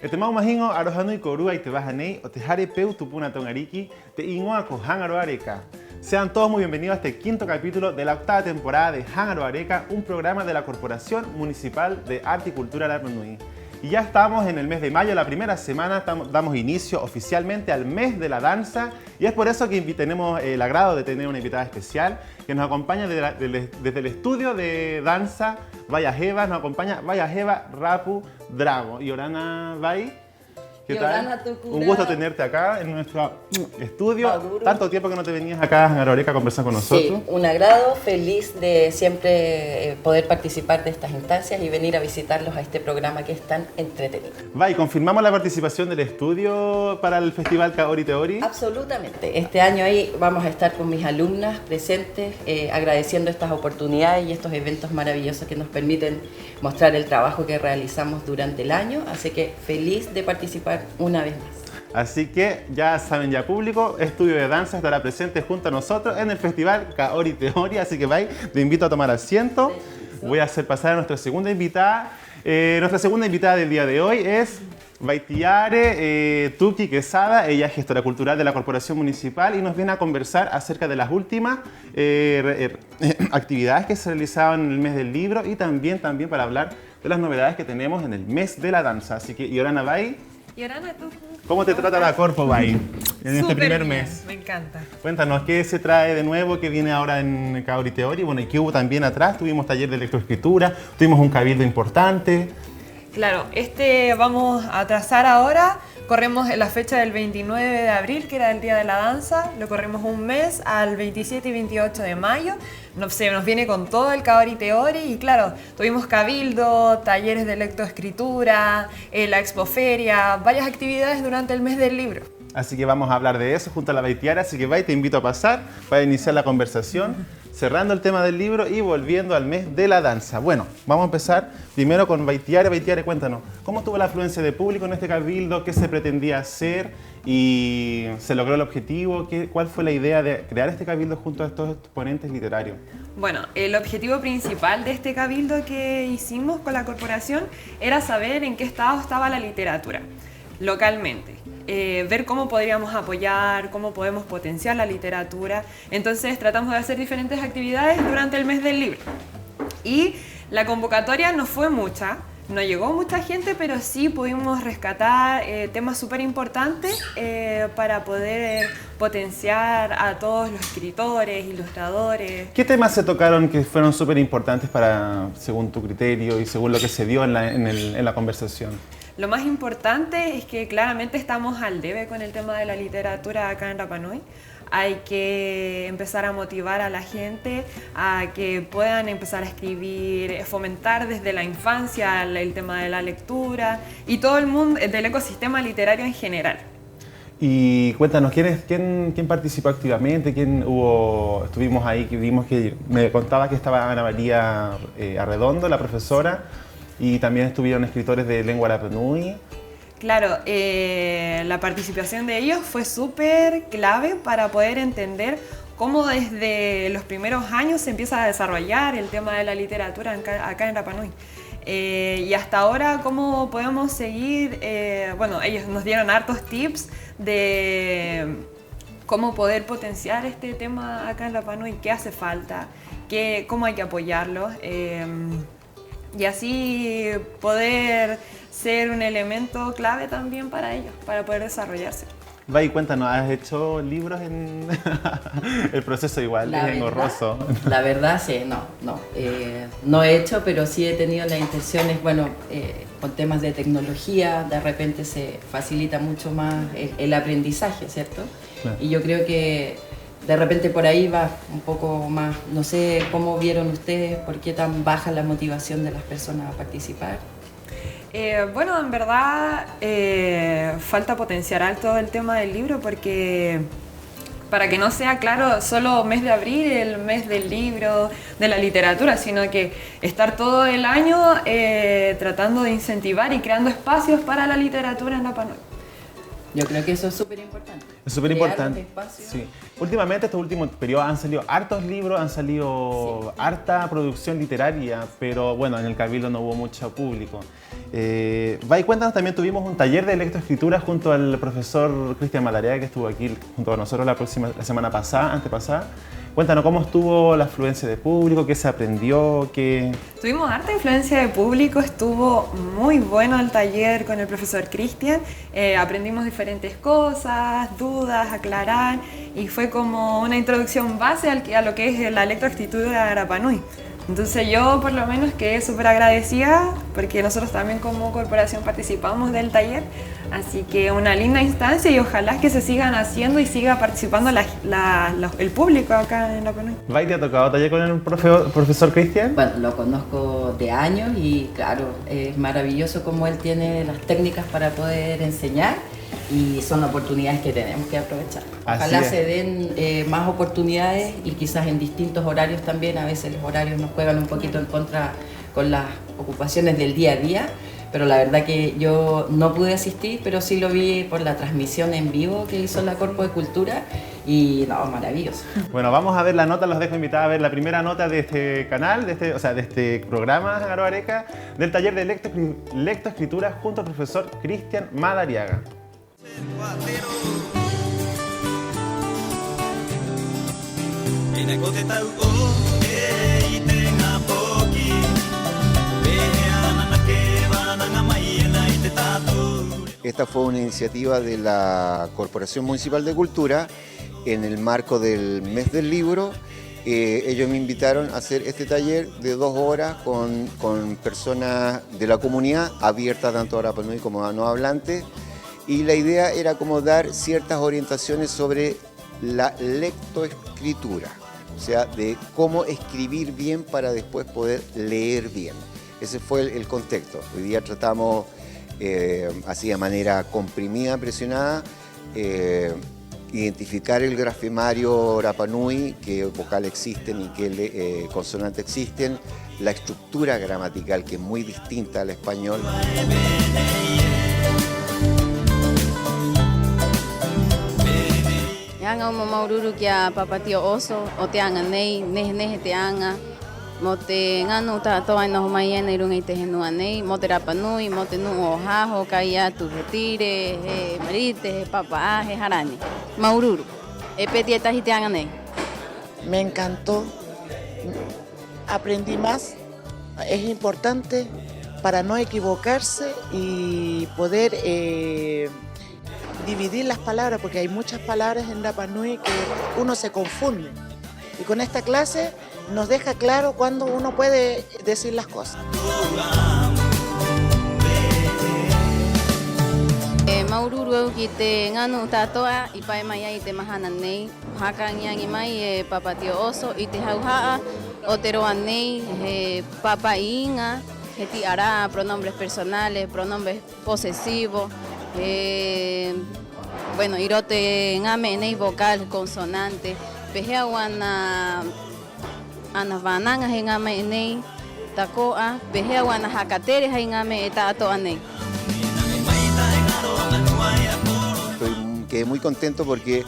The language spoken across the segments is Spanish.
Etemau mahingo arojano y korua y te bajanei o te jarepeu tupuna tongariki te ingoa ko Hangaro Areca. Sean todos muy bienvenidos a este quinto capítulo de la octava temporada de Hangaro Areca, un programa de la Corporación Municipal de Arte y Cultura Rapa Nui. Y ya estamos en el mes de mayo, la primera semana, damos inicio oficialmente al mes de la danza y es por eso que tenemos el agrado de tener una invitada especial que nos acompaña desde el estudio de danza Vayajeva, nos acompaña Vayajeva Rapu Drago. Y Orana Vai, ¿qué tal? Un gusto tenerte acá en nuestro estudio. Maduro. Tanto tiempo que no te venías acá a Hangaro Areca a conversar con nosotros. Sí, un agrado, feliz de siempre poder participar de estas instancias y venir a visitarlos a este programa que es tan entretenido. Vai, ¿confirmamos la participación del estudio para el Festival Kaori Teori? Absolutamente. Este año ahí vamos a estar con mis alumnas presentes, agradeciendo estas oportunidades y estos eventos maravillosos que nos permiten mostrar el trabajo que realizamos durante el año. Así que feliz de participar una vez más. Así que ya saben, ya público, Estudio de Danza estará presente junto a nosotros en el Festival Kaori Teori, así que Vai, te invito a tomar asiento. Voy a hacer pasar a nuestra segunda invitada. Nuestra segunda invitada del día de hoy es Vaitiare Tuki Quesada. Ella es gestora cultural de la Corporación Municipal y nos viene a conversar acerca de las últimas actividades que se realizaban en el mes del libro y también para hablar de las novedades que tenemos en el mes de la danza. Así que, Yorana Vai, ¿cómo te trata la Corpo, Vai, en este primer mes? Me encanta. Cuéntanos, ¿qué se trae de nuevo, qué viene ahora en Kaori Teori? Bueno, ¿y qué hubo también atrás? Tuvimos taller de electroescritura, tuvimos un cabildo importante. Claro, vamos a trazar ahora. Corremos la fecha del 29 de abril, que era el Día de la Danza. Lo corremos un mes al 27 y 28 de mayo. Se nos viene con todo el Kaori Teori y claro, tuvimos cabildo, talleres de lectoescritura, la expoferia, varias actividades durante el mes del libro. Así que vamos a hablar de eso junto a la Vaitiara, así que Vai, te invito a pasar para iniciar la conversación, cerrando el tema del libro y volviendo al mes de la danza. Bueno, vamos a empezar primero con Vaitiara. Vaitiara, cuéntanos, ¿cómo estuvo la afluencia de público en este cabildo? ¿Qué se pretendía hacer? ¿Y se logró el objetivo? ¿Cuál fue la idea de crear este cabildo junto a estos ponentes literarios? Bueno, el objetivo principal de este cabildo que hicimos con la corporación era saber en qué estado estaba la literatura localmente. Ver cómo podríamos apoyar, cómo podemos potenciar la literatura. Entonces tratamos de hacer diferentes actividades durante el mes del libro. Y la convocatoria no fue mucha, no llegó mucha gente, pero sí pudimos rescatar temas súper importantes para poder potenciar a todos los escritores, ilustradores. ¿Qué temas se tocaron que fueron súper importantes según tu criterio y según lo que se dio en la conversación? Lo más importante es que claramente estamos al debe con el tema de la literatura acá en Rapa Nui. Hay que empezar a motivar a la gente a que puedan empezar a escribir, fomentar desde la infancia el tema de la lectura y todo el mundo del ecosistema literario en general. Y cuéntanos, ¿quién participó activamente? Estuvimos ahí, que vimos que me contaba que estaba Ana María Arredondo, la profesora, y también estuvieron escritores de lengua Rapa Nui. Claro, la participación de ellos fue súper clave para poder entender cómo desde los primeros años se empieza a desarrollar el tema de la literatura acá en Rapa Nui. Y hasta ahora cómo podemos seguir, bueno, ellos nos dieron hartos tips de cómo poder potenciar este tema acá en Rapa Nui, qué hace falta, cómo hay que apoyarlo. Y así poder ser un elemento clave también para ellos, para poder desarrollarse. Vai, cuéntanos, ¿has hecho libros en el proceso igual? Es engorroso. La verdad, sí, no he hecho, pero sí he tenido las intenciones, bueno, con temas de tecnología, de repente se facilita mucho más el aprendizaje, ¿cierto? Claro. Y yo creo que de repente por ahí va un poco más, no sé cómo vieron ustedes, por qué tan baja la motivación de las personas a participar. Bueno, en verdad falta potenciar alto el tema del libro porque para que no sea, claro, solo mes de abril, el mes del libro, de la literatura, sino que estar todo el año tratando de incentivar y creando espacios para la literatura en Rapa Nui. Yo creo que eso es súper importante. Es súper importante. Crear los espacios. Sí. Últimamente, estos últimos periodos han salido hartos libros, han salido harta producción literaria, pero bueno, en el Cabildo no hubo mucho público. Cuéntanos, también tuvimos un taller de lectoescritura junto al profesor Cristian Madariaga, que estuvo aquí junto a nosotros la semana pasada, antepasada. Cuéntanos cómo estuvo la afluencia de público, qué se aprendió, qué... Tuvimos harta influencia de público, estuvo muy bueno el taller con el profesor Cristian, aprendimos diferentes cosas, dudas, aclarar, y fue como una introducción base a lo que es la lectoescritura Rapa Nui. Entonces yo por lo menos quedé súper agradecida porque nosotros también como corporación participamos del taller, así que una linda instancia y ojalá que se sigan haciendo y siga participando el público acá en Rapa Nui. ¿Vai, te ha tocado taller con el profesor Cristian? Bueno, lo conozco de años y claro, es maravilloso cómo él tiene las técnicas para poder enseñar y son oportunidades que tenemos que aprovechar. Ojalá se den más oportunidades y quizás en distintos horarios también. A veces los horarios nos juegan un poquito en contra con las ocupaciones del día a día, pero la verdad que yo no pude asistir, pero sí lo vi por la transmisión en vivo que hizo la Corpo de Cultura y no, maravilloso. Bueno, vamos a ver la nota, los dejo invitados a ver la primera nota de este canal, de este programa Hangaro Areca, del taller de lectoescritura junto al profesor Cristian Madariaga. Esta fue una iniciativa de la Corporación Municipal de Cultura en el marco del Mes del Libro. Ellos me invitaron a hacer este taller de 2 horas con personas de la comunidad, abierta tanto a Rapa Nui como a no hablantes. Y la idea era como dar ciertas orientaciones sobre la lectoescritura, o sea, de cómo escribir bien para después poder leer bien. Ese fue el contexto. Hoy día tratamos, así de manera comprimida, presionada, identificar el grafemario Rapa Nui, qué vocal existen y qué consonantes existen, la estructura gramatical que es muy distinta al español. Anga mo maururu kia papatio oso o te anga nei nehe te anga mo te nganu ta toa no mai na irunga te henua nei mo te Rapa Nui mo te nu o haho kaia tu retire marite papa harani maururu e peti etahi te anga nei. Me encantó, aprendí más, es importante para no equivocarse y poder dividir las palabras, porque hay muchas palabras en Rapa Nui que uno se confunde. Y con esta clase nos deja claro cuándo uno puede decir las cosas. Maururu au ki te nganu tatoa i pai mai ai te mahana nei haka ngiangi mai papatio oso i te hauhaa o te roa nei he papa inga he ti ara pronombres personales, pronombres posesivos. Bueno, irote ngame nei vocal, consonante, pehea wana anavananga he ngame nei takoa, pehea wana hakatere he ngame eta ato anei. Quedé muy contento porque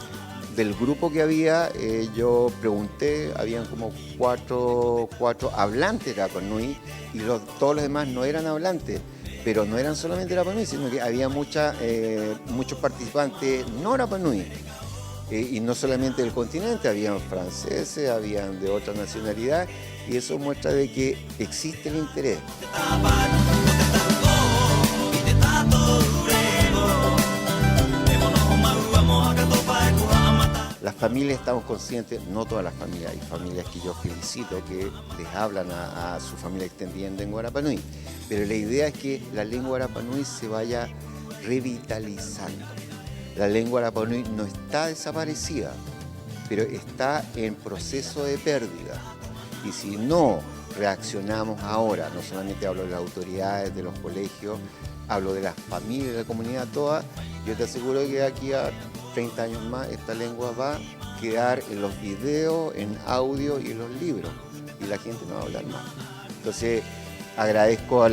del grupo que había, yo pregunté, habían como cuatro hablantes de Rapa Nui y todos los demás no eran hablantes. Pero no eran solamente Rapa Nui, sino que había muchos participantes no Rapa Nui. Y no solamente del continente, habían franceses, habían de otra nacionalidad, y eso muestra de que existe el interés. Las familias estamos conscientes, no todas las familias, hay familias que yo felicito que les hablan a su familia extendida en lengua Rapa Nui, pero la idea es que la lengua Rapa Nui se vaya revitalizando. La lengua Rapa Nui no está desaparecida, pero está en proceso de pérdida. Y si no reaccionamos ahora, no solamente hablo de las autoridades, de los colegios, hablo de las familias, de la comunidad toda, yo te aseguro que aquí a 30 años más esta lengua va a quedar en los videos, en audio y en los libros, y la gente no va a hablar más. Entonces agradezco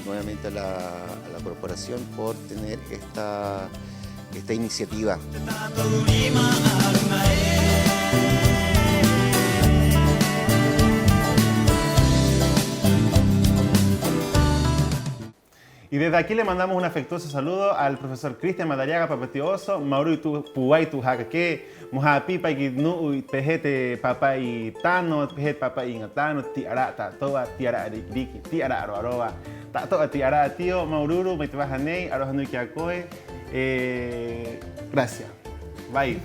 nuevamente a la corporación por tener esta iniciativa. Y desde aquí le mandamos un afectuoso saludo al profesor Cristian Madariaga Papatioso, Mauru Puay Tujaque, Moja Pipa y Nu Pejete Papa y Tano, Pejete Papa y Tano, Tiara, Tatoa, Tiara Riki, Tiara Aroa, Tatoa, Tiara Tío, Maururu, Metebajanei, Arohanui Kiakoe. Gracias. Bye.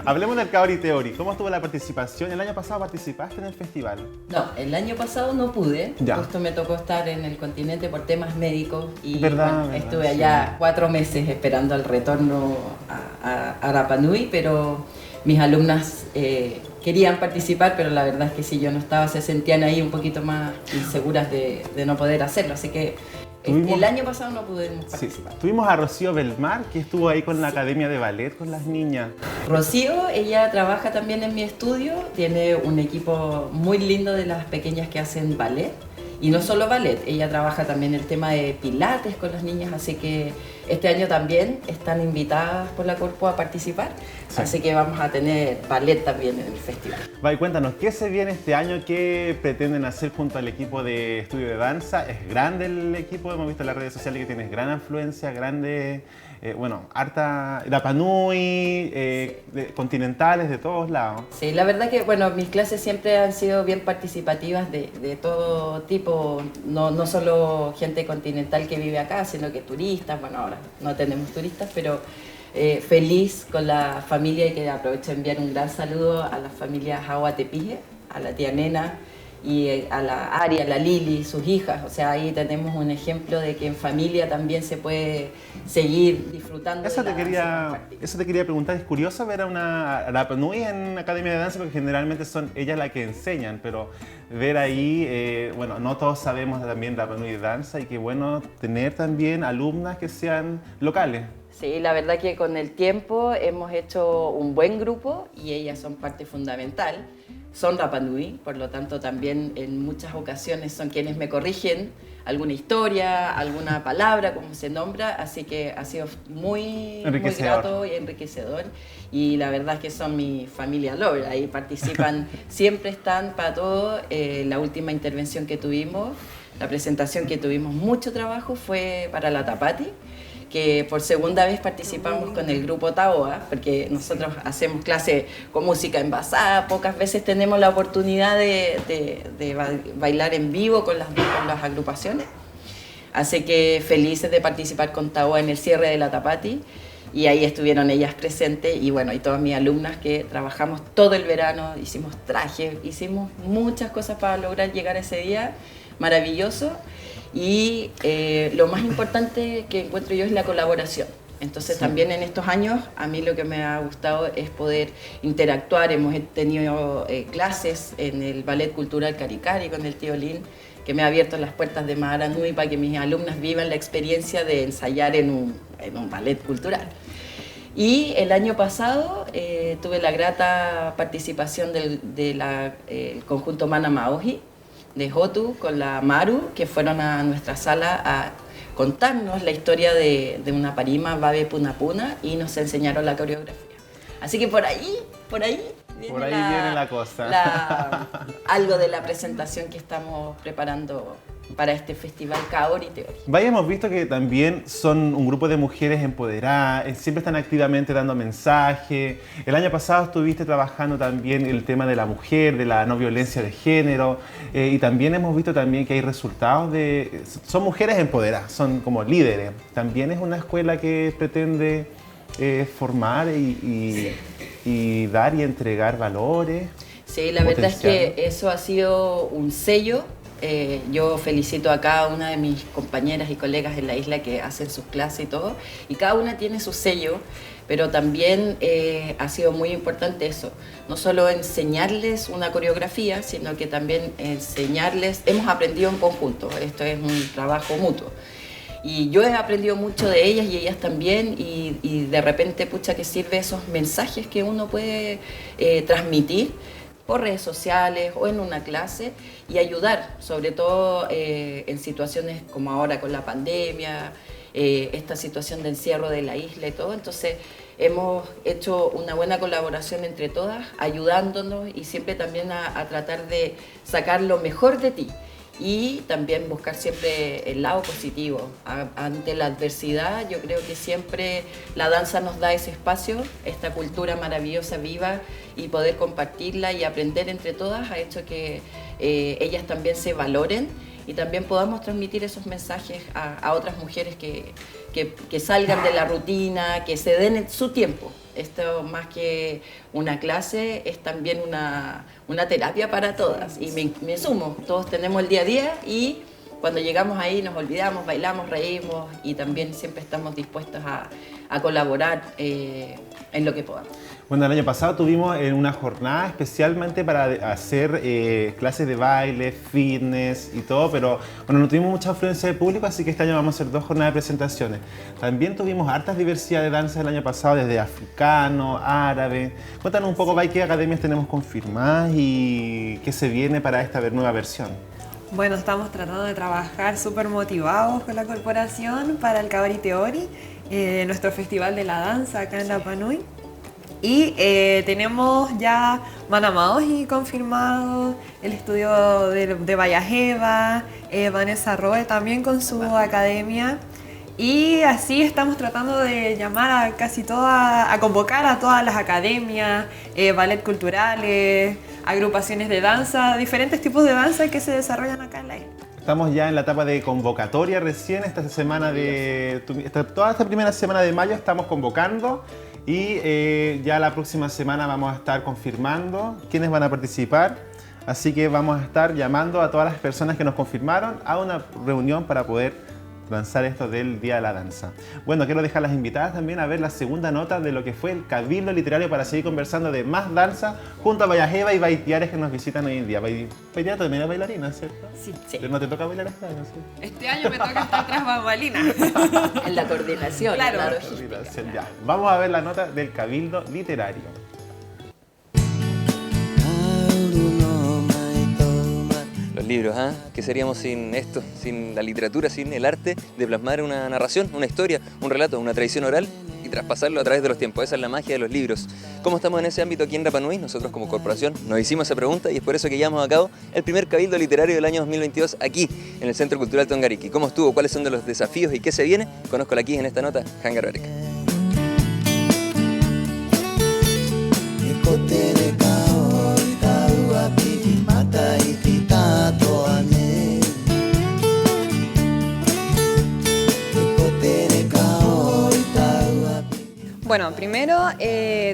Hablemos del Kaori Teori. ¿Cómo estuvo la participación? ¿El año pasado participaste en el festival? No, el año pasado no pude. Ya. Justo me tocó estar en el continente por temas médicos y ¿Verdad? estuve allá 4 meses esperando el retorno a Rapa Nui, pero mis alumnas querían participar, pero la verdad es que si yo no estaba, se sentían ahí un poquito más inseguras de no poder hacerlo. Así que el año pasado no pudimos participar. Sí. Tuvimos a Rocío Belmar, que estuvo ahí con la Academia de Ballet con las niñas. Rocío, ella trabaja también en mi estudio, tiene un equipo muy lindo de las pequeñas que hacen ballet. Y no solo ballet, ella trabaja también el tema de pilates con las niñas, así que este año también están invitadas por la Corpo a participar, sí. Así que vamos a tener ballet también en el festival. Vaya, cuéntanos, ¿qué se viene este año? ¿Qué pretenden hacer junto al equipo de estudio de danza? Es grande el equipo, hemos visto en las redes sociales que tienes gran afluencia, grande, harta Rapa Nui, continentales de todos lados. Sí, la verdad que, mis clases siempre han sido bien participativas de todo tipo, no solo gente continental que vive acá, sino que turistas, ahora no tenemos turistas, pero feliz con la familia y que aprovecho de enviar un gran saludo a la familia Jawa Tepije, a la tía Nena y a la Ari, a la Lili, sus hijas. O sea, ahí tenemos un ejemplo de que en familia también se puede seguir disfrutando. Eso te quería preguntar, es curioso ver a una Rapa Nui en Academia de Danza porque generalmente son ellas las que enseñan, pero ver ahí, no todos sabemos también Rapa Nui de danza y qué bueno tener también alumnas que sean locales. Sí, la verdad que con el tiempo hemos hecho un buen grupo y ellas son parte fundamental. Son Rapa Nui, por lo tanto también en muchas ocasiones son quienes me corrigen alguna historia, alguna palabra, como se nombra, así que ha sido muy grato y enriquecedor. Y la verdad es que son mi familia lover, ahí participan, siempre están para todo. La última intervención que tuvimos, la presentación que tuvimos mucho trabajo fue para la Tapati, que por segunda vez participamos con el grupo Taoa, porque nosotros hacemos clase con música envasada, pocas veces tenemos la oportunidad de bailar en vivo con las agrupaciones. Así que felices de participar con Taoa en el cierre de la Tapati, y ahí estuvieron ellas presentes, y y todas mis alumnas que trabajamos todo el verano, hicimos trajes, hicimos muchas cosas para lograr llegar a ese día maravilloso. Y lo más importante que encuentro yo es la colaboración. Entonces también en estos años a mí lo que me ha gustado es poder interactuar. Hemos tenido clases en el Ballet Cultural Caricari con el tío Lin, que me ha abierto las puertas de Mahara Nui para que mis alumnas vivan la experiencia de ensayar en un ballet cultural. Y el año pasado tuve la grata participación del conjunto Mana Maoji de Hotu con la Maru, que fueron a nuestra sala a contarnos la historia de una parima, Babe Puna Puna, y nos enseñaron la coreografía. Así que por ahí viene la cosa. Algo de la presentación que estamos preparando para este festival Kaori Teori. Hemos visto que también son un grupo de mujeres empoderadas, siempre están activamente dando mensajes. El año pasado estuviste trabajando también el tema de la mujer, de la no violencia de género, y también hemos visto también que hay resultados son mujeres empoderadas, son como líderes. También es una escuela que pretende formar y dar y entregar valores. Sí, la verdad es que eso ha sido un sello. Yo felicito a cada una de mis compañeras y colegas en la isla que hacen sus clases y todo, y cada una tiene su sello, pero también ha sido muy importante eso, no solo enseñarles una coreografía, sino que también enseñarles, hemos aprendido en conjunto, esto es un trabajo mutuo. Y yo he aprendido mucho de ellas y ellas también, y de repente, que sirve esos mensajes que uno puede transmitir. por redes sociales o en una clase y ayudar, sobre todo en situaciones como ahora con la pandemia, esta situación de encierro de la isla y todo. Entonces hemos hecho una buena colaboración entre todas, ayudándonos y siempre también a tratar de sacar lo mejor de ti. Y también buscar siempre el lado positivo. Ante la adversidad, yo creo que siempre la danza nos da ese espacio, esta cultura maravillosa, viva, y poder compartirla y aprender entre todas ha hecho que ellas también se valoren y también podamos transmitir esos mensajes a otras mujeres que salgan de la rutina, que se den su tiempo. Esto más que una clase es también una terapia para todas y me sumo, todos tenemos el día a día y cuando llegamos ahí nos olvidamos, bailamos, reímos y también siempre estamos dispuestos a colaborar en lo que podamos. Bueno, el año pasado tuvimos una jornada especialmente para hacer clases de baile, fitness y todo, pero bueno, no tuvimos mucha afluencia de público, así que este año vamos a hacer 2 jornadas de presentaciones. También tuvimos hartas diversidad de danza el año pasado, desde africano, árabe. Cuéntanos un poco, Bai, qué academias tenemos confirmadas y qué se viene para esta nueva versión. Bueno, estamos tratando de trabajar súper motivados con la corporación para el Kabari Teori, nuestro festival de la danza acá en Rapa Nui. Y tenemos ya Manamaoji confirmado, el estudio de Vallajeva, Vanessa Roe también con su academia. Y así estamos tratando de llamar a convocar a todas las academias, ballet culturales, agrupaciones de danza, diferentes tipos de danza que se desarrollan acá en la isla. Estamos ya en la etapa de convocatoria recién, toda esta primera semana de mayo estamos convocando. Y ya la próxima semana vamos a estar confirmando quiénes van a participar. Así que vamos a estar llamando a todas las personas que nos confirmaron a una reunión para poder lanzar esto del Día de la Danza. Bueno, quiero dejar las invitadas también a ver la segunda nota de lo que fue el Cabildo Literario para seguir conversando de más danza junto a Vallajeva y Baitiares que nos visitan hoy en día. Baitiares también es bailarina, ¿cierto? Sí. ¿No te toca bailar este año? ¿Sí? Este año me toca estar tras bambalinas. En la coordinación, claro. en la logística. Ya. Vamos a ver la nota del Cabildo Literario. Los libros, ¿ah? ¿Qué seríamos sin esto, sin la literatura, sin el arte de plasmar una narración, una historia, un relato, una tradición oral y traspasarlo a través de los tiempos? Esa es la magia de los libros. ¿Cómo estamos en ese ámbito aquí en Rapa Nui? Nosotros como corporación nos hicimos esa pregunta y es por eso que llevamos a cabo el primer Cabildo Literario del año 2022 aquí en el Centro Cultural Tongariki. ¿Cómo estuvo? ¿Cuáles son de los desafíos y qué se viene? Conózcola aquí en esta nota, Hangar Areca. Bueno, primero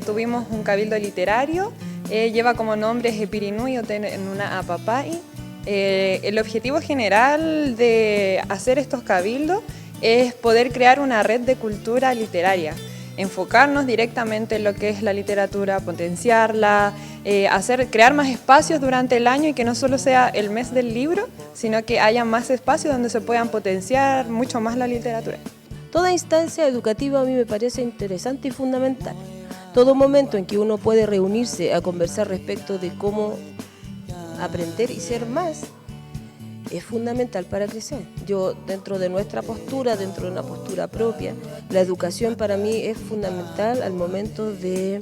tuvimos un cabildo literario, lleva como nombre Epirinui en una Apapai. El objetivo general de hacer estos cabildos es poder crear una red de cultura literaria, enfocarnos directamente en lo que es la literatura, potenciarla, crear más espacios durante el año y que no solo sea el mes del libro, sino que haya más espacios donde se puedan potenciar mucho más la literatura. Toda instancia educativa a mí me parece interesante y fundamental. Todo momento en que uno puede reunirse a conversar respecto de cómo aprender y ser más, es fundamental para crecer. Yo, dentro de nuestra postura, dentro de una postura propia, la educación para mí es fundamental al momento de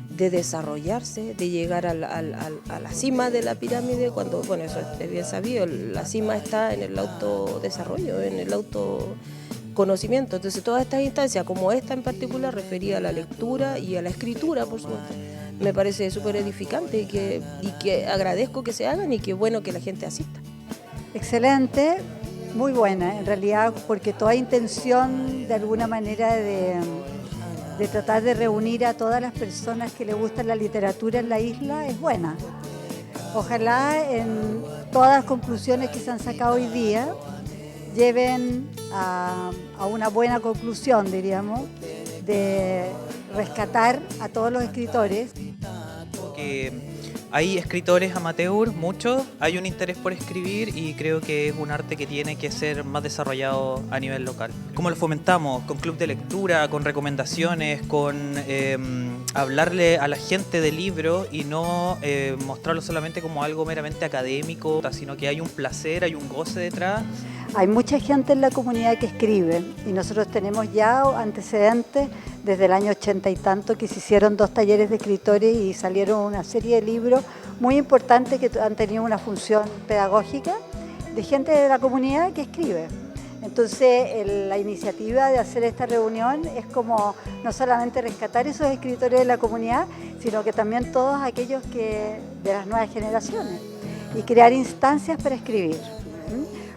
desarrollarse, de llegar a la cima de la pirámide, cuando, bueno, eso es bien sabido, la cima está en el autodesarrollo, en el autoconocimiento. Entonces, todas estas instancias, como esta en particular, referida a la lectura y a la escritura, por supuesto, me parece súper edificante y que agradezco que se hagan y que bueno que la gente asista. Excelente, muy buena en realidad, porque toda intención de alguna manera de tratar de reunir a todas las personas que les gusta la literatura en la isla es buena. Ojalá en todas las conclusiones que se han sacado hoy día lleven a una buena conclusión, diríamos, de rescatar a todos los escritores. Hay escritores amateur, muchos, hay un interés por escribir y creo que es un arte que tiene que ser más desarrollado a nivel local. ¿Cómo lo fomentamos? Con club de lectura, con recomendaciones, con hablarle a la gente del libro y no mostrarlo solamente como algo meramente académico, sino que hay un placer, hay un goce detrás. Hay mucha gente en la comunidad que escribe y nosotros tenemos ya antecedentes desde el año 80 y tanto que se hicieron 2 talleres de escritores y salieron una serie de libros muy importantes que han tenido una función pedagógica de gente de la comunidad que escribe. Entonces la iniciativa de hacer esta reunión es como no solamente rescatar esos escritores de la comunidad, sino que también todos aquellos de las nuevas generaciones y crear instancias para escribir.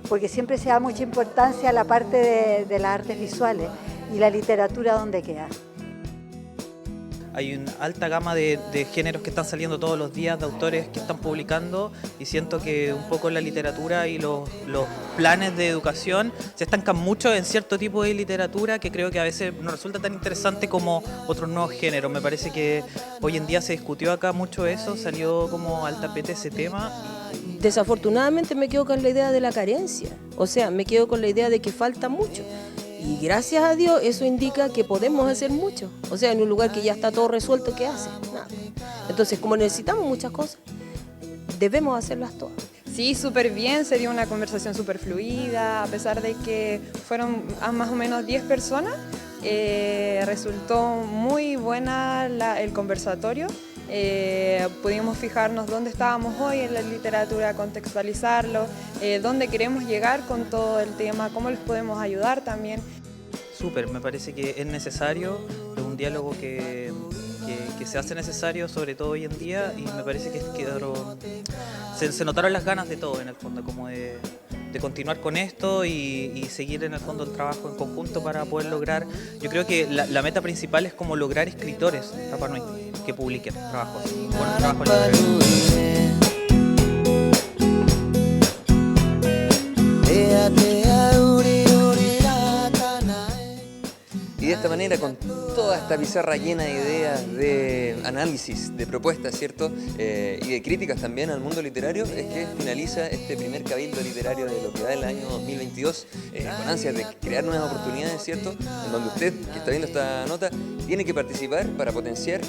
Porque siempre se da mucha importancia a la parte de las artes visuales y la literatura donde queda. Hay una alta gama de géneros que están saliendo todos los días, de autores que están publicando y siento que un poco la literatura y los planes de educación se estancan mucho en cierto tipo de literatura que creo que a veces no resulta tan interesante como otros nuevos géneros. Me parece que hoy en día se discutió acá mucho eso, salió como al tapete ese tema. Desafortunadamente me quedo con la idea de la carencia, o sea, me quedo con la idea de que falta mucho. Y gracias a Dios eso indica que podemos hacer mucho. O sea, en un lugar que ya está todo resuelto, ¿qué hace? Nada. Entonces, como necesitamos muchas cosas, debemos hacerlas todas. Sí, súper bien, se dio una conversación súper fluida, a pesar de que fueron más o menos 10 personas, resultó muy buena el conversatorio. Pudimos fijarnos dónde estábamos hoy en la literatura, contextualizarlo, dónde queremos llegar con todo el tema, cómo les podemos ayudar también. Súper, me parece que es necesario, es un diálogo que se hace necesario, sobre todo hoy en día, y me parece que se notaron las ganas de todo en el fondo, como de continuar con esto y seguir en el fondo el trabajo en conjunto para poder lograr. Yo creo que la meta principal es como lograr escritores Rapa Nui que publiquen trabajos, buenos trabajos literarios. Y de esta manera, con toda esta pizarra llena de ideas, de análisis, de propuestas, ¿cierto? Y de críticas también al mundo literario, es que finaliza este primer cabildo literario de lo que va el año 2022, con ansias de crear nuevas oportunidades, ¿cierto? En donde usted, que está viendo esta nota, tiene que participar para potenciar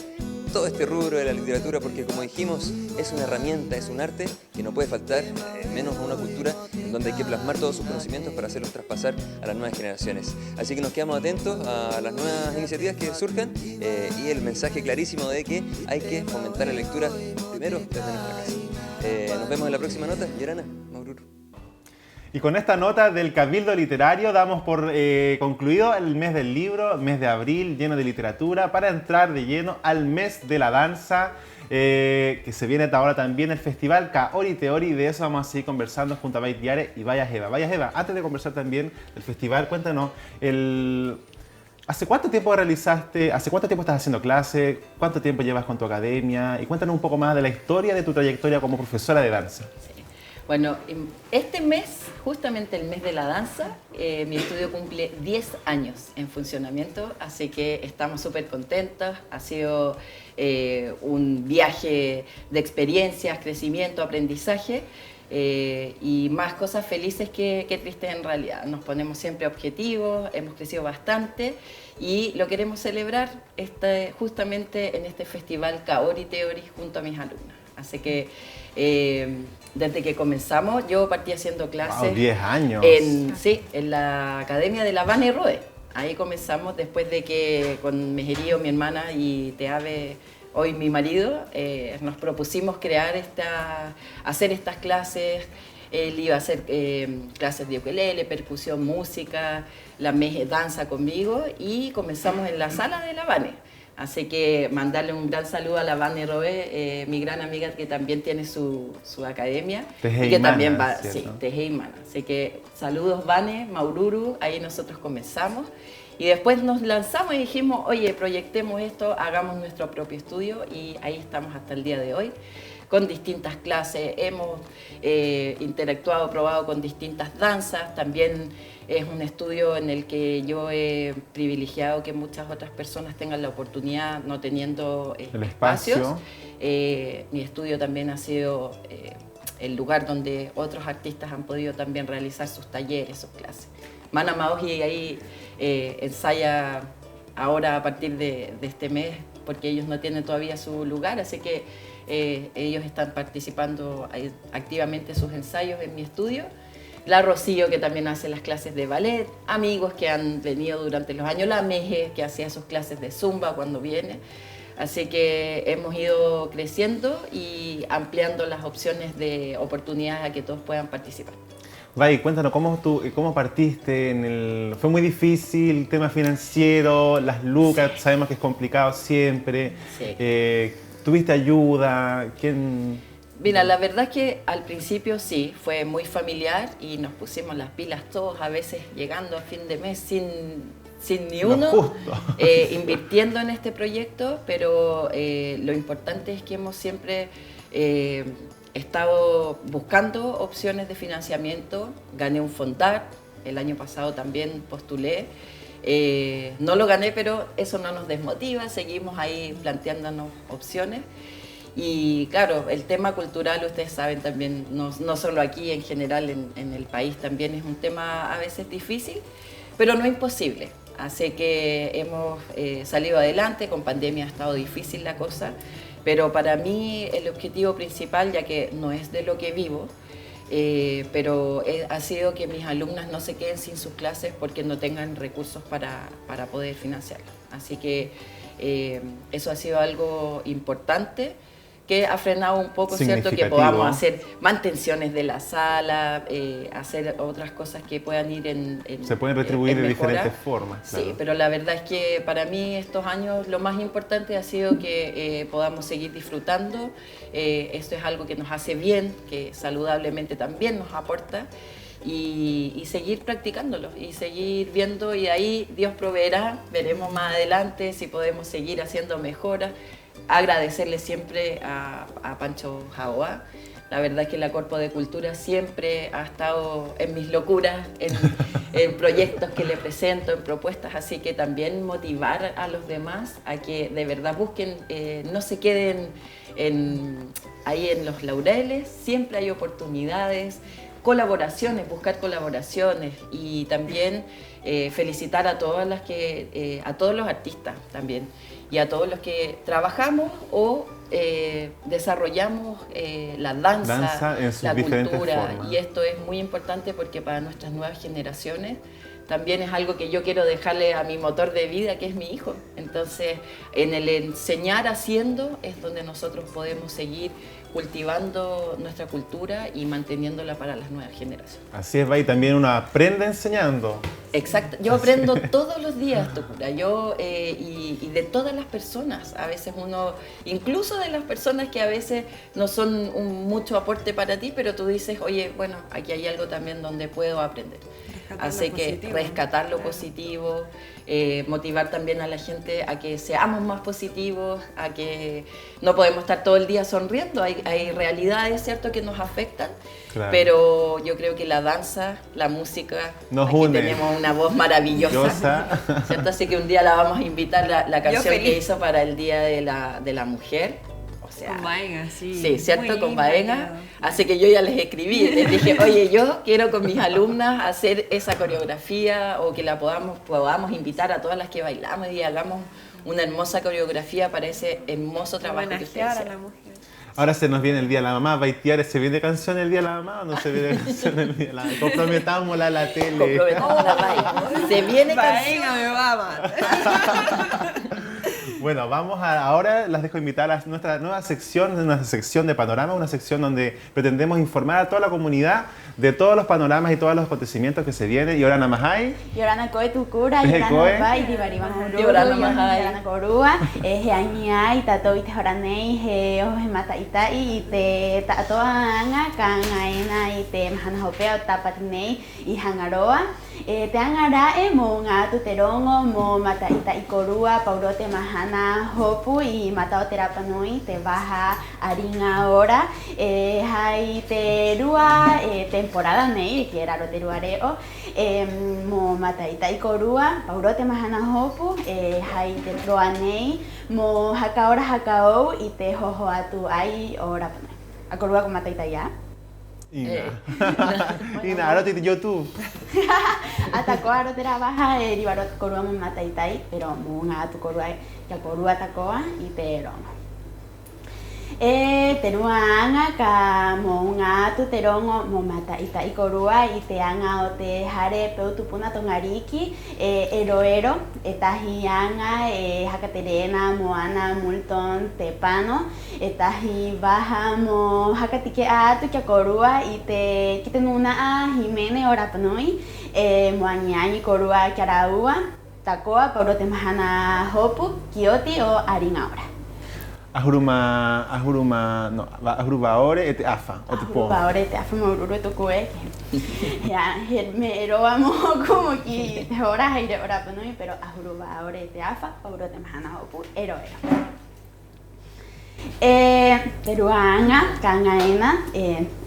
todo este rubro de la literatura, porque como dijimos, es una herramienta, es un arte que no puede faltar, menos a una cultura en donde hay que plasmar todos sus conocimientos para hacerlos traspasar a las nuevas generaciones. Así que nos quedamos atentos a las nuevas iniciativas que surjan y el mensaje clarísimo de que hay que fomentar la lectura primero desde nuestra casa. Nos vemos en la próxima nota. Yorana, Maururu. Y con esta nota del Cabildo Literario damos por concluido el mes del libro, mes de abril lleno de literatura, para entrar de lleno al mes de la danza, que se viene ahora también el festival Kaori Teori, y de eso vamos a seguir conversando junto a Bait Diare y Vaya Eva. Vaya Eva, antes de conversar también del festival, cuéntanos, ¿hace cuánto tiempo estás haciendo clase? ¿Cuánto tiempo llevas con tu academia? Y cuéntanos un poco más de la historia de tu trayectoria como profesora de danza. Bueno, este mes, justamente el mes de la danza, mi estudio cumple 10 años en funcionamiento, así que estamos súper contentos. Ha sido un viaje de experiencias, crecimiento, aprendizaje y más cosas felices que tristes en realidad. Nos ponemos siempre objetivos, hemos crecido bastante y lo queremos celebrar justamente en este festival Kaori Teori junto a mis alumnas. Así que desde que comenzamos, yo partí haciendo clases. Wow, 10 años. En la Academia de la Vane Roe. Ahí comenzamos después de que con Mejerío, mi hermana, y Teave, hoy mi marido, nos propusimos hacer estas clases. Él iba a hacer clases de ukelele, percusión, música, la danza conmigo, y comenzamos en la sala de la Vane. Así que mandarle un gran saludo a la Vane Roe, mi gran amiga que también tiene su academia. Teje y que y Mana, también va, ¿cierto? sí, Teje y Mana. Así que saludos Vane, Maururu, ahí nosotros comenzamos. Y después nos lanzamos y dijimos, oye, proyectemos esto, hagamos nuestro propio estudio, y ahí estamos hasta el día de hoy, con distintas clases. Hemos interactuado, probado con distintas danzas. También es un estudio en el que yo he privilegiado que muchas otras personas tengan la oportunidad, no teniendo el espacio. Mi estudio también ha sido el lugar donde otros artistas han podido también realizar sus talleres, sus clases. Mana Maoji ahí ensaya ahora a partir de este mes porque ellos no tienen todavía su lugar, así que ellos están participando activamente en sus ensayos en mi estudio. La Rocío, que también hace las clases de ballet, amigos que han venido durante los años, la Meje, que hacía sus clases de zumba cuando viene. Así que hemos ido creciendo y ampliando las opciones de oportunidades a que todos puedan participar. Vai, cuéntanos, ¿cómo partiste? ¿Fue muy difícil el tema financiero, las lucas? Sí. Sabemos que es complicado siempre. Sí. ¿Tuviste ayuda? Mira, la verdad es que al principio sí, fue muy familiar y nos pusimos las pilas todos, a veces llegando a fin de mes sin ni uno, invirtiendo en este proyecto, pero lo importante es que hemos siempre estado buscando opciones de financiamiento. Gané un Fondar, el año pasado también postulé. No lo gané, pero eso no nos desmotiva, seguimos ahí planteándonos opciones. Y claro, el tema cultural, ustedes saben también, no solo aquí, en general en el país también es un tema a veces difícil, pero no imposible. Así que hemos salido adelante, con pandemia ha estado difícil la cosa, pero para mí el objetivo principal, ya que no es de lo que vivo, pero ha sido que mis alumnas no se queden sin sus clases porque no tengan recursos para poder financiarlas. Así que eso ha sido algo importante, que ha frenado un poco, ¿cierto? Que podamos hacer mantenciones de la sala, hacer otras cosas que puedan ir se pueden retribuir de diferentes formas. Claro. Sí, pero la verdad es que para mí estos años lo más importante ha sido que podamos seguir disfrutando. Esto es algo que nos hace bien, que saludablemente también nos aporta. Y seguir practicándolo y seguir viendo, y ahí Dios proveerá, veremos más adelante si podemos seguir haciendo mejoras. Agradecerle siempre a Pancho Jaoa. La verdad es que la Corpo de Cultura siempre ha estado en mis locuras, en proyectos que le presento, en propuestas, así que también motivar a los demás a que de verdad busquen, no se queden ahí en los laureles, siempre hay oportunidades, colaboraciones, buscar colaboraciones, y también felicitar a todas a todos los artistas también, y a todos los que trabajamos o desarrollamos la danza en sus la cultura, formas. Y esto es muy importante porque para nuestras nuevas generaciones también es algo que yo quiero dejarle a mi motor de vida, que es mi hijo. Entonces, en el enseñar haciendo es donde nosotros podemos seguir cultivando nuestra cultura y manteniéndola para las nuevas generaciones. Así es, va, y también uno aprende enseñando. Exacto, yo aprendo todos los días, Tocura, y de todas las personas. A veces uno, incluso de las personas que a veces no son mucho aporte para ti, pero tú dices, oye, bueno, aquí hay algo también donde puedo aprender. Así que rescatar lo positivo, motivar también a la gente a que seamos más positivos, a que no podemos estar todo el día sonriendo, hay realidades, ¿cierto?, que nos afectan, claro. Pero yo creo que la danza, la música, nos aquí une. Tenemos una voz maravillosa, ¿cierto? Así que un día la vamos a invitar, la canción que hizo para el Día de la Mujer. O sea, con Baenga, sí. Sí, ¿cierto? Con Baenga. Así que yo ya les escribí, les dije, oye, yo quiero con mis alumnas hacer esa coreografía, o que la podamos invitar a todas las que bailamos y hagamos una hermosa coreografía para ese hermoso trabajo que ustedes hacen. Ahora se nos viene el Día de la Mamá, ¿Baitiar se viene canción el Día de la Mamá o no se viene canción el Día de la Mamá? Comprometámosla a la tele. Comprometámosla a se viene canción. Baenga me va a matar. Bueno, ahora las dejo invitar a nuestra nueva sección, una sección de panorama, una sección donde pretendemos informar a toda la comunidad de todos los panoramas y todos los acontecimientos que se vienen. Yorana Mahai. Yorana Koe Tukura, Yorana Bai, Dibarima Huru, Yorana Korua, Heaniai, Tato Ite Horanei, Ohemata Itai, Ite Tatoanga, Kangaena, Ite Mahana Hopea, Tapatinei, y Hangaroa. Te angara monga tuterongo mo mata ita ikorua paurote mahana hopu y matao terapanui te baja haringa ahora hai terua temporada nei que era roteruareo mo mata ita ikorua paurote mahana hopu hai te proanei mo hakaora hakao y te hoho atu ai ora panai akorua con mata ita ya Ina ahora te YouTube. Atakoa rotera baja ribarot korua mo mataitai, pero mo nga tu korua ya korua takoa y terongo. Teruanga ka mo nga tu terongo mo mataitai korua y te anga o te hare peutupuna tongariki eroero etahianga hakaterena moana multon tepano etahi baja mo hakatike atu kia korua y te kitenuna a Jimene Orapanui moañañi korua kiaraua takoa paurote mahana hopu kioti o aringaora. Ahuruba ore ete afa. Ahuruba ore ete afa maururu eto kue. Ya, me eroa mo como que te horas aire ora panui, pero ahuruba ore ete afa, paurote mahana hopu ero. Peruanga kangaena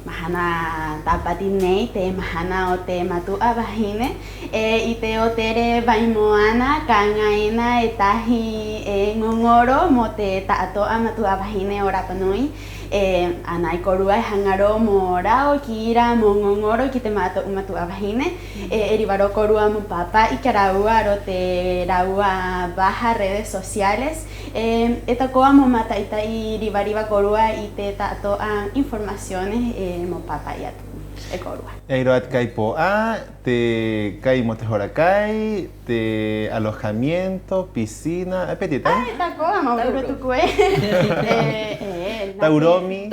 mahana tapatinei te mahana o te matu abahine y te otere baimoana kangaena etahi ngongoro mo te tato amatu abahine orapanui anai korua hangaro morao kira mo ngongoro ki te mato umatu abahine eribaro korua mo papa y karaua ro te raua baja redes sociales etakoa mo mataitai ribariba korua y te tato informaciones mo papa y atu korua. Eiroat kai poa, te kai motejorakai, te alojamiento, piscina, apetita. Ay, takoa mo bro tu kue. Tauromi.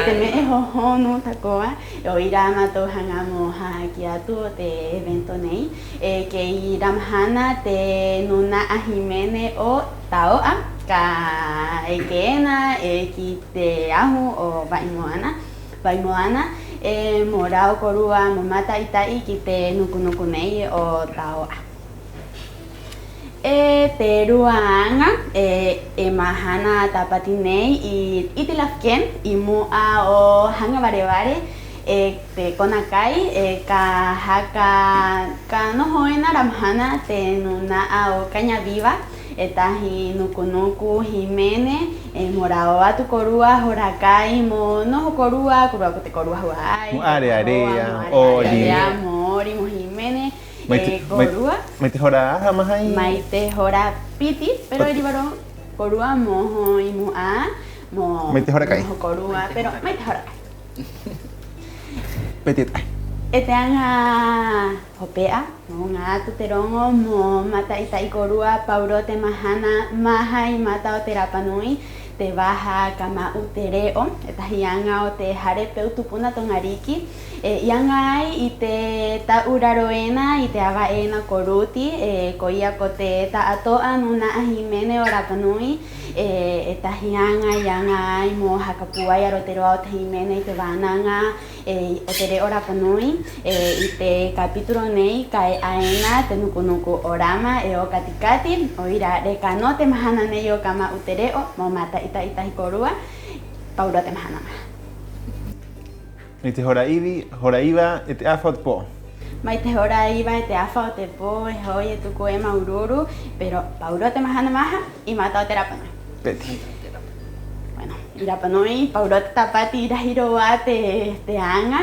Teme hohonu takoa, oirama to hangamo haki atu te evento nei, que iramhana te nuna a Jimene o taoa ka ekena ekite ahu o baimoana morao korua momata itai kite nukunuku nei o taoa. Teruanga mahana tapatinei y itilafken imua o hanga barevare te konakai ka haka ka no hoena ramhana te nuna o caña viva etahi nukunuku Jimene morao atu korua horakai mo no korua te korua huai area ori mori mo Jimene korua maite hora jamás ahí maite hora piti pero eribaro korua moho imua mo maite hora kai korua pero maite hora petit Eteanga hopea, mo nga tuterongo mo mataitai korua paurote mahana maha y mata o terapanui te baja kama utereo etahianga o te hare peutupuna tongariki yangai y te ta uraroena y te avaena koruti koia kote ta atoa nuna Jimene Orapanui etahianga yangai mo hakapua ya roteroa o te Jimene te vananga otere Orapanui y te capítulo nei kai aena te nukunuku orama o katikati oira rekano te mahana nei o kama utereo mo mata ita korua paurote mahana Maite horaiba ete afa po. Maite horaiba ete afa o te po hoy tu koema ururu pero paurote mahana maha y mata terapanui. Peti. Bueno, irapanui paurote tapati irahiroa te anga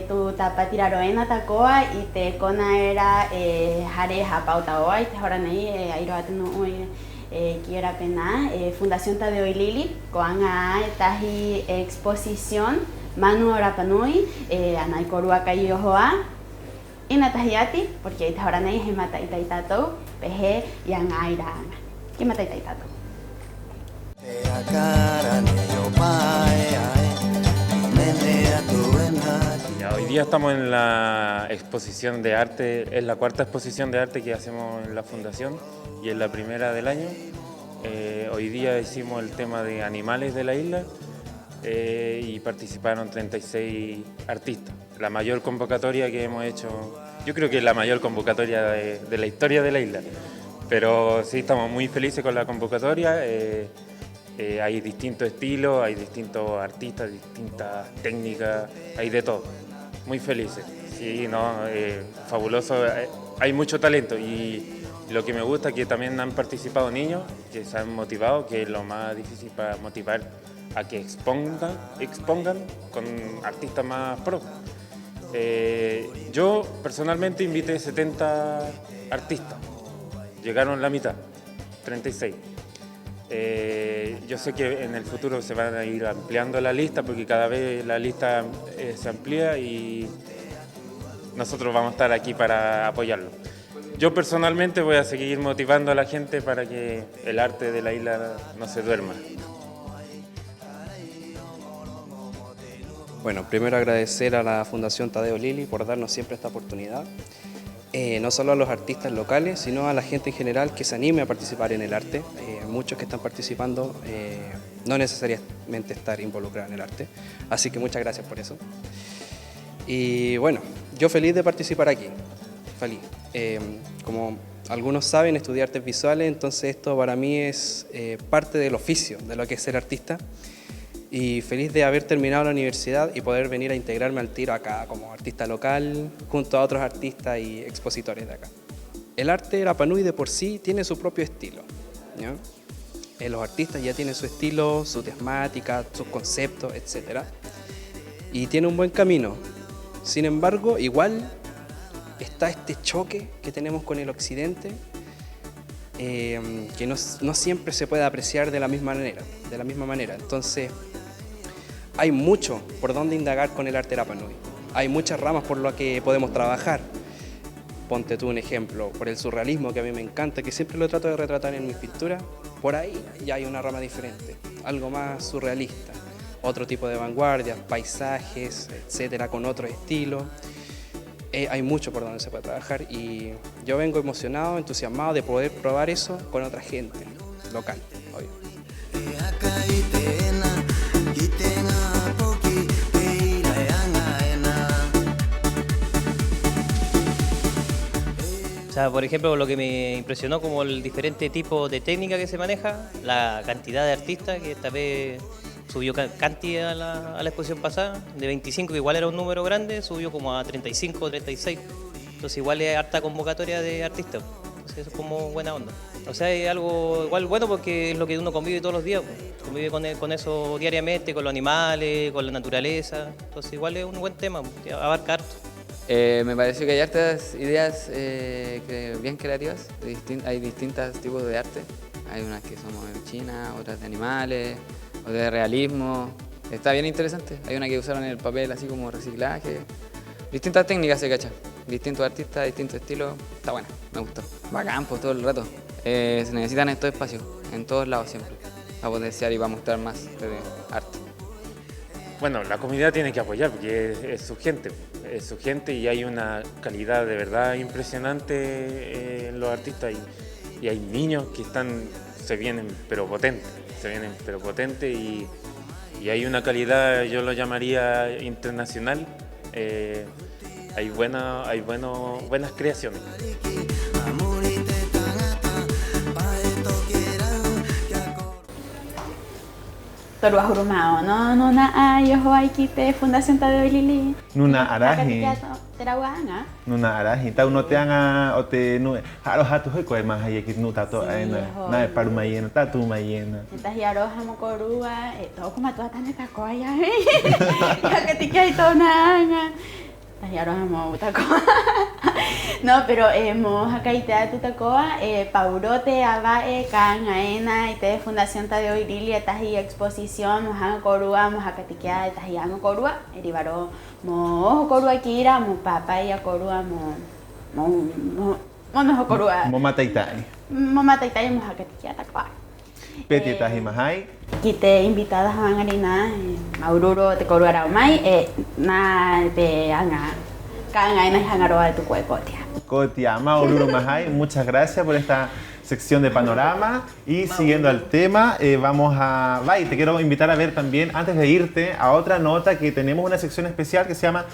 tu tapati raroena takoa y te kona era hare hapautaoa y te horanei airoate no quiera pena Fundación Tadeo y Lili koanga etahi exposición Manu Orapanui anai korua kai yohoa inatahiati porque ita horanei he mata itaitato pehe yang airanga ki mata itaitato Hoy día estamos en la exposición de arte, es la cuarta exposición de arte que hacemos en la Fundación y es la primera del año. Hoy día hicimos el tema de animales de la isla y participaron 36 artistas. La mayor convocatoria que hemos hecho, yo creo que es la mayor convocatoria de la historia de la isla. Pero sí, estamos muy felices con la convocatoria. Hay distintos estilos, hay distintos artistas, distintas técnicas, hay de todo. Muy felices. Sí, no, fabuloso. Hay mucho talento y lo que me gusta es que también han participado niños que se han motivado, que es lo más difícil para motivar a que expongan con artistas más pro. Yo personalmente invité 70 artistas, llegaron la mitad, 36. Yo sé que en el futuro se van a ir ampliando la lista porque cada vez la lista se amplía y nosotros vamos a estar aquí para apoyarlo. Yo personalmente voy a seguir motivando a la gente para que el arte de la isla no se duerma. Bueno, primero agradecer a la Fundación Tadeo Lili por darnos siempre esta oportunidad. No solo a los artistas locales, sino a la gente en general que se anime a participar en el arte. Muchos que están participando no necesariamente estar involucrados en el arte, así que muchas gracias por eso. Y bueno, yo feliz de participar aquí, feliz. Como algunos saben, estudié artes visuales, entonces esto para mí es parte del oficio, de lo que es ser artista. Y feliz de haber terminado la universidad y poder venir a integrarme al tiro acá como artista local, junto a otros artistas y expositores de acá. El arte Rapa Nui de por sí tiene su propio estilo, ¿no? Los artistas ya tienen su estilo, su temática, sus conceptos, etc. Y tiene un buen camino. Sin embargo, igual está este choque que tenemos con el occidente, que no siempre se puede apreciar de la misma manera. Entonces, hay mucho por donde indagar con el arte Rapa Nui. Hay muchas ramas por las que podemos trabajar. Ponte tú un ejemplo, por el surrealismo que a mí me encanta, que siempre lo trato de retratar en mis pinturas, por ahí ya hay una rama diferente, algo más surrealista, otro tipo de vanguardia, paisajes, etcétera, con otro estilo. Hay mucho por donde se puede trabajar y yo vengo emocionado, entusiasmado de poder probar eso con otra gente local, obvio. O sea, por ejemplo, lo que me impresionó como el diferente tipo de técnica que se maneja, la cantidad de artistas, que esta vez subió Canti a la exposición pasada, de 25, que igual era un número grande, subió como a 35 o 36. Entonces igual es harta convocatoria de artistas. Entonces eso es como buena onda. O sea, es algo igual bueno porque es lo que uno convive todos los días. Convive con eso diariamente, con los animales, con la naturaleza. Entonces igual es un buen tema, abarca harto. Me pareció que hay hartas ideas bien creativas, hay distintos tipos de arte. Hay unas que son de China, otras de animales, otras de realismo. Está bien interesante. Hay una que usaron el papel así como reciclaje. Distintas técnicas se cachan, distintos artistas, distintos estilos. Está bueno, me gustó. Bacán, pues todo el rato. Se necesitan estos espacios, en todos lados siempre, para potenciar y para mostrar más de arte. Bueno, la comunidad tiene que apoyar porque es su gente y hay una calidad de verdad impresionante en los artistas y hay niños que se vienen pero potentes y hay una calidad, yo lo llamaría internacional, hay buenas creaciones. Torua hurumao, no na ayo haikite Fundación Tadeo Lili. Nuna arahi. Terawanga. Nuna arahi. Tau no te anga o te nu. Haro hatu hoi koe maha yeki nu tato na paru mayena tatu mayena. Entas yaro hamo korua, to kuma to atane ta koya. Ya que te kai to na anga. No, pero hemos acá tutacoa, paurote, abae, cangaena, y te Fundación Tadeo Lili, y exposición, mojang corua, mojacatiquea, tajiano corua, eribaro, mo corua kira, mo papaya corua, mo corua. Mo mataitai. Mo mataitai, mojacatiquea, tacoa. Peti tahimahai. Kite invitadas a Angarina, Maururo te coruara mai, na te anga, kanga ina hangaroa de tu cuecotia. Cotia, Maururo Mahai, muchas gracias por esta sección de panorama y siguiendo al tema, te quiero invitar a ver también, antes de irte, a otra nota que tenemos una sección especial que se llama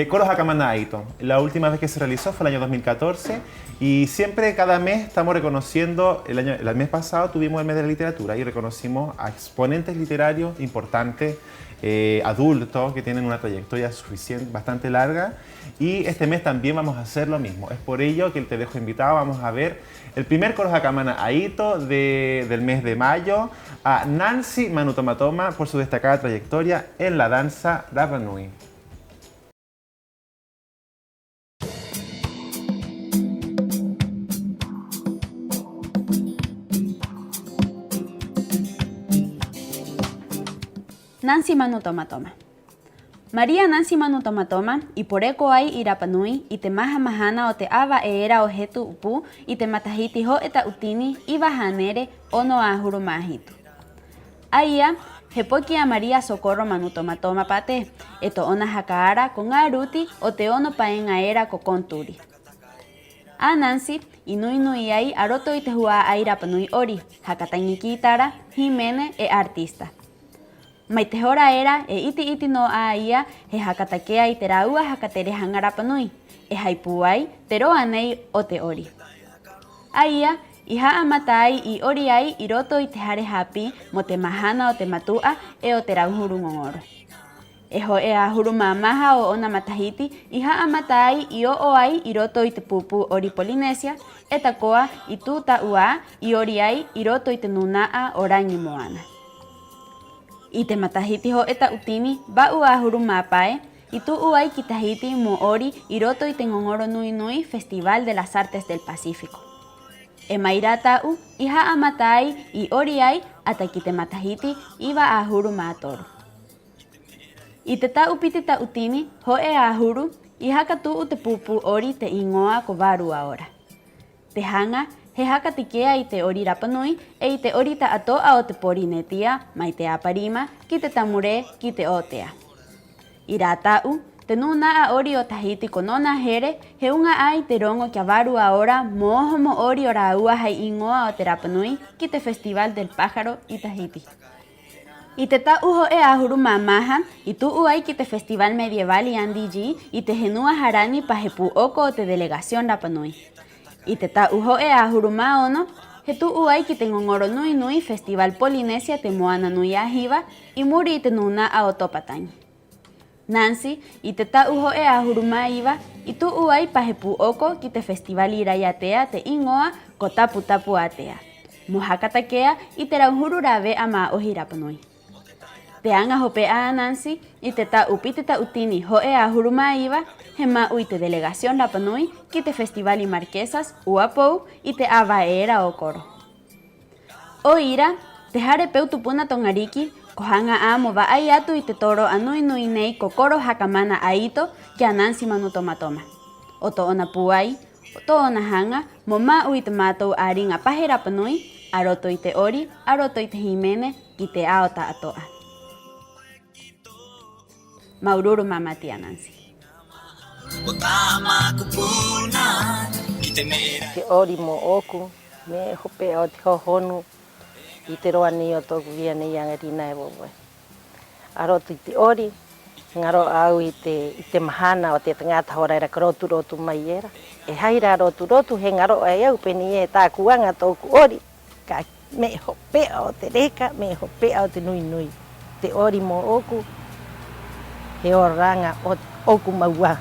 Coros Akamana Aito. La última vez que se realizó fue el año 2014 y siempre cada mes estamos reconociendo, el mes pasado tuvimos el mes de la literatura y reconocimos a exponentes literarios importantes, adultos que tienen una trayectoria bastante larga y este mes también vamos a hacer lo mismo. Es por ello que te dejo invitado, vamos a ver el primer Coros Akamana Aito del mes de mayo a Nancy Manutomatoma por su destacada trayectoria en la danza Rapa Nui. Nancy Manu Toma Toma. María Nancy Manu Toma Toma, y por eco hay irapanui, y te maja majana o te ava era ojetu upu, y te matahiti ho eta utini, y bajanere o no ajuru majitu. Aya, jepoki a María Socorro Manu Toma Toma pate, eto ona jakaara con aruti o te ono paen aera kokonturi. A Nancy, inui nui ai aroto y te jua a irapanui ori, hakatañiki tara, Jimene e artista. Maitehora era e iti no aia he hakatakea i teraua hakatere hangarapanui, e haipuai tero anei o te ori. Aia, iha amatai i ori ai i roto i te hare hapi mo te mahana o te matua e o te rauhuru ngongoro. E ho e ahuru mamaha o ona matahiti, iha amatai i o ai i roto i te pupu ori Polinesia, e takoa i tu ta ua i ori ai i roto i te nunaa o rangi moana. I te matahiti ho eta utini ba ua huru mapae, i tu uai ki tahiti mo ori i roto i te ngongoro nui nui Festival de las Artes del Pacífico. E maira tau iha amatai i ori ai ata ki te matahiti iwa a huru matoro. I te tau piti ta utini ho e a huru iha katu u te pupu ori te ingoa ko varu ora. Te hanga he hakatikea i te ori Rapanui e i te ori ta atoa o te Porinetia mai te aparima ki te tamure ki te otea. I rā tau, te nuna a ori o Tahiti ko nona here he unga ai te rongo kia varu a ora moho mo ori o raua hai ingoa o te Rapanui ki te Festival del Pájaro i Tahiti. I te tau ho e ahuru mamaha i tu uai ki te Festival Medieval i Andigi i te henua harani pa he puoko o te Delegación Rapanui. I te tau ho e ahuru maono, he tu uai ki te ngongoro nui nui Festival Polinesia te moana nui ahiva i muri i te nuna a Otopatañi. Nancy, i te tau ho e ahuru maiva, i tu uai pa he puoko ki te Festival Irayatea te ingoa ko tapu tapu atea. Mohakatakea i te rauhuru rave a maa ohi Rapanui. Te anga hope a Nancy, i te tau piti ta utini ho e ahuru maiva, he mau i te Delegación Rapanui ki te Festival i Marquesas, Uapou, i te Avaera o Koro. O ira, te hare peu tupuna tongariki, ko hanga a mo va ai atu i te toro anui nui nei ko Koro hakamana aito ki a Nancy Manu Toma Toma. O to ona puai, o to ona hanga, mo mau i te matou a ringa pahe Rapanui, aroto i te ori, aroto i te Jimene, ki te aota atoa. Maururu mamati a Nancy. Te ori mo oku, me hope o te hohonu, i te roa ni o tōku via nei angarina e wowe. Arotu i te ori, ngaro au i te mahana o te tangata horaira ka rotu mai era. E haira rotu he ngaro ai au peni e tā kuanga tōku ori, ka me hope o te reka, me hope o te nui nui. Te ori mo oku, he oranga o oku maua.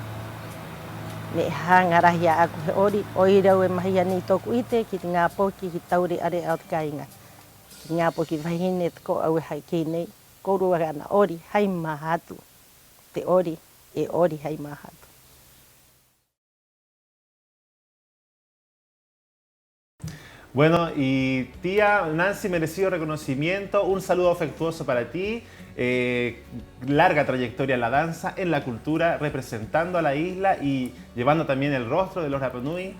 Me hangarahi a aku he ori, o i rau e mahi ani tōku ite ki te ngā poki ki tauri are au te kainga. Ki ngā poki wahine te ko au e hai kei nei, korua ana ori hai mahatu. Te ori e ori hai mahatu. Bueno, y tía Nancy, merecido reconocimiento, un saludo afectuoso para ti, larga trayectoria en la danza, en la cultura, representando a la isla y llevando también el rostro de los Rapanui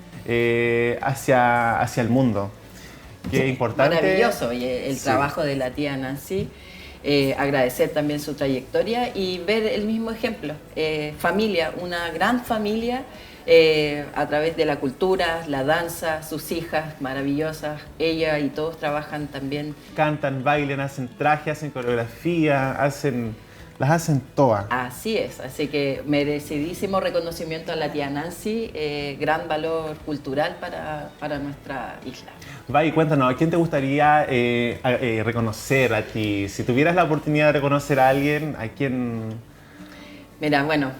hacia el mundo. Qué importante. Maravilloso, y el trabajo de la tía Nancy, agradecer también su trayectoria y ver el mismo ejemplo, familia, una gran familia, a través de la cultura, la danza, sus hijas maravillosas, ella y todos trabajan también. Cantan, bailan, hacen traje, hacen coreografía, las hacen todas. Así es, así que merecidísimo reconocimiento a la tía Nancy, gran valor cultural para nuestra isla. Vai, cuéntanos, ¿a quién te gustaría reconocer a ti? Si tuvieras la oportunidad de reconocer a alguien, ¿a quién...? Mira, bueno,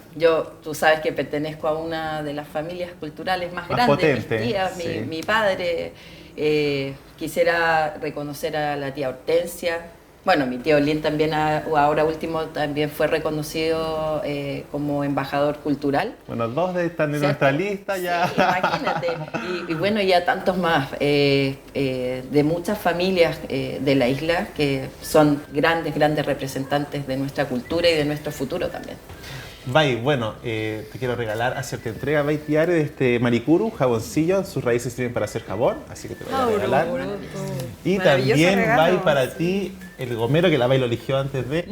tú sabes que pertenezco a una de las familias culturales más grandes, potente, mis tías, sí. mi padre. Quisiera reconocer a la tía Hortensia, Bueno, mi tío Lin también ahora último también fue reconocido como embajador cultural. Bueno, 2 están en nuestra lista ya. Sí, imagínate. Y bueno, ya tantos más de muchas familias de la isla que son grandes representantes de nuestra cultura y de nuestro futuro también. Bai, bueno, te quiero regalar, hacerte entrega, Bai Tiare, de este maricuru, jaboncillo. Sus raíces sirven para hacer jabón, así que te voy a regalar. Y también, Bai, para ti, el gomero que la Bai lo eligió antes de...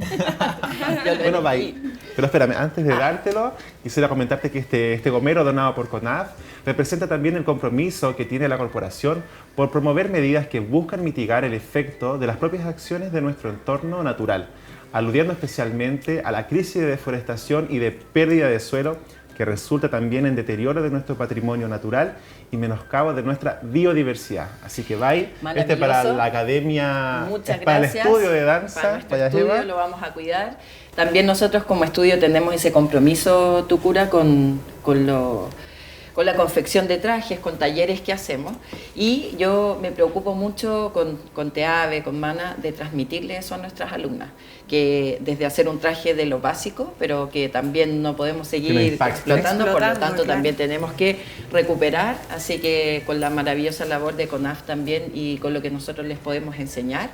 Bueno, Bai, pero espérame, antes de dártelo, quisiera comentarte que este gomero donado por CONAF representa también el compromiso que tiene la corporación por promover medidas que buscan mitigar el efecto de las propias acciones de nuestro entorno natural, aludiendo especialmente a la crisis de deforestación y de pérdida de suelo que resulta también en deterioro de nuestro patrimonio natural y menoscabo de nuestra biodiversidad. Así que Bai, para la academia, para el estudio de danza, para nuestro estudio lo vamos a cuidar. También nosotros como estudio tenemos ese compromiso, Tucura, con la confección de trajes, con talleres que hacemos, y yo me preocupo mucho con Teave, con Mana, de transmitirle eso a nuestras alumnas, que desde hacer un traje de lo básico, pero que también no podemos seguir explotando, por lo tanto también tenemos que recuperar, así que con la maravillosa labor de CONAF también y con lo que nosotros les podemos enseñar,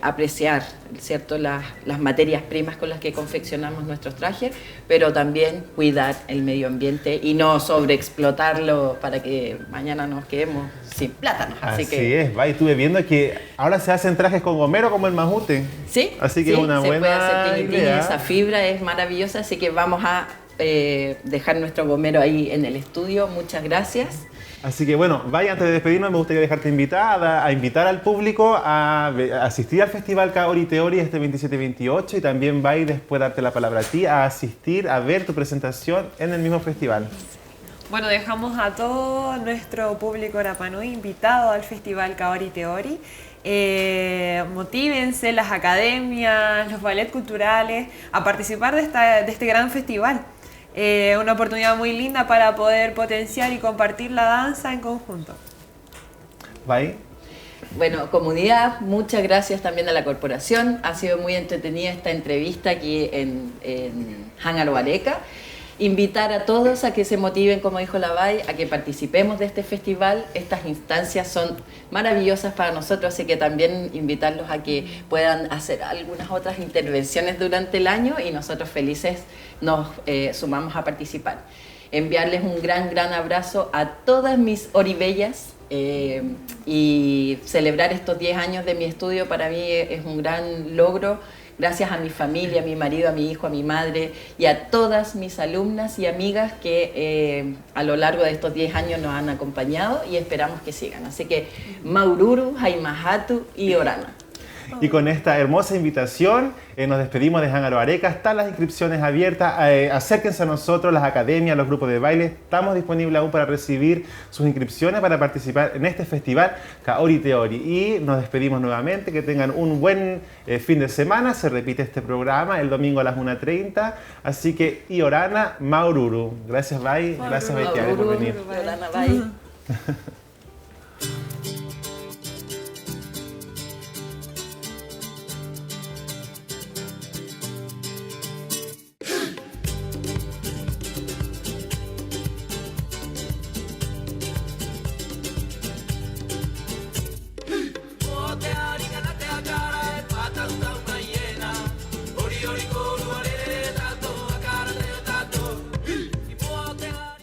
apreciar, ¿cierto?, las materias primas con las que confeccionamos nuestros trajes, pero también cuidar el medio ambiente y no sobreexplotarlo para que mañana nos quedemos sin plátanos. Así es, Bai, estuve viendo que ahora se hacen trajes con gomero como el Majute. Sí, así que es una buena puede hacer idea. Esa fibra es maravillosa, así que vamos a dejar nuestro gomero ahí en el estudio. Muchas gracias. Así que bueno, Bai, antes de despedirnos me gustaría dejarte invitada a invitar al público a asistir al Festival Kaori Teori este 27-28 y también, Bai, después darte la palabra a ti a asistir a ver tu presentación en el mismo festival. Bueno, dejamos a todo nuestro público Rapanui invitado al Festival Kaori Teori. Motívense, las academias, los ballet culturales, a participar de este gran festival. Una oportunidad muy linda para poder potenciar y compartir la danza en conjunto. Bai. Bueno, comunidad, muchas gracias también a la corporación. Ha sido muy entretenida esta entrevista aquí en Hangaro Areca. Invitar a todos a que se motiven, como dijo la Bai, a que participemos de este festival. Estas instancias son maravillosas para nosotros, así que también invitarlos a que puedan hacer algunas otras intervenciones durante el año y nosotros felices nos sumamos a participar. Enviarles un gran abrazo a todas mis oribellas y celebrar estos 10 años de mi estudio para mí es un gran logro. Gracias a mi familia, a mi marido, a mi hijo, a mi madre y a todas mis alumnas y amigas que a lo largo de estos 10 años nos han acompañado y esperamos que sigan. Así que Maururu, Haimahatu y Orana. Y con esta hermosa invitación nos despedimos de Hangaro Areca. Están las inscripciones abiertas. Acérquense a nosotros, las academias, los grupos de baile. Estamos disponibles aún para recibir sus inscripciones para participar en este festival Kaori Teori. Y nos despedimos nuevamente. Que tengan un buen fin de semana. Se repite este programa el domingo a las 1:30. Así que Iorana Maururu. Gracias, Bai. Gracias, Bai, por venir. Iorana, Bai.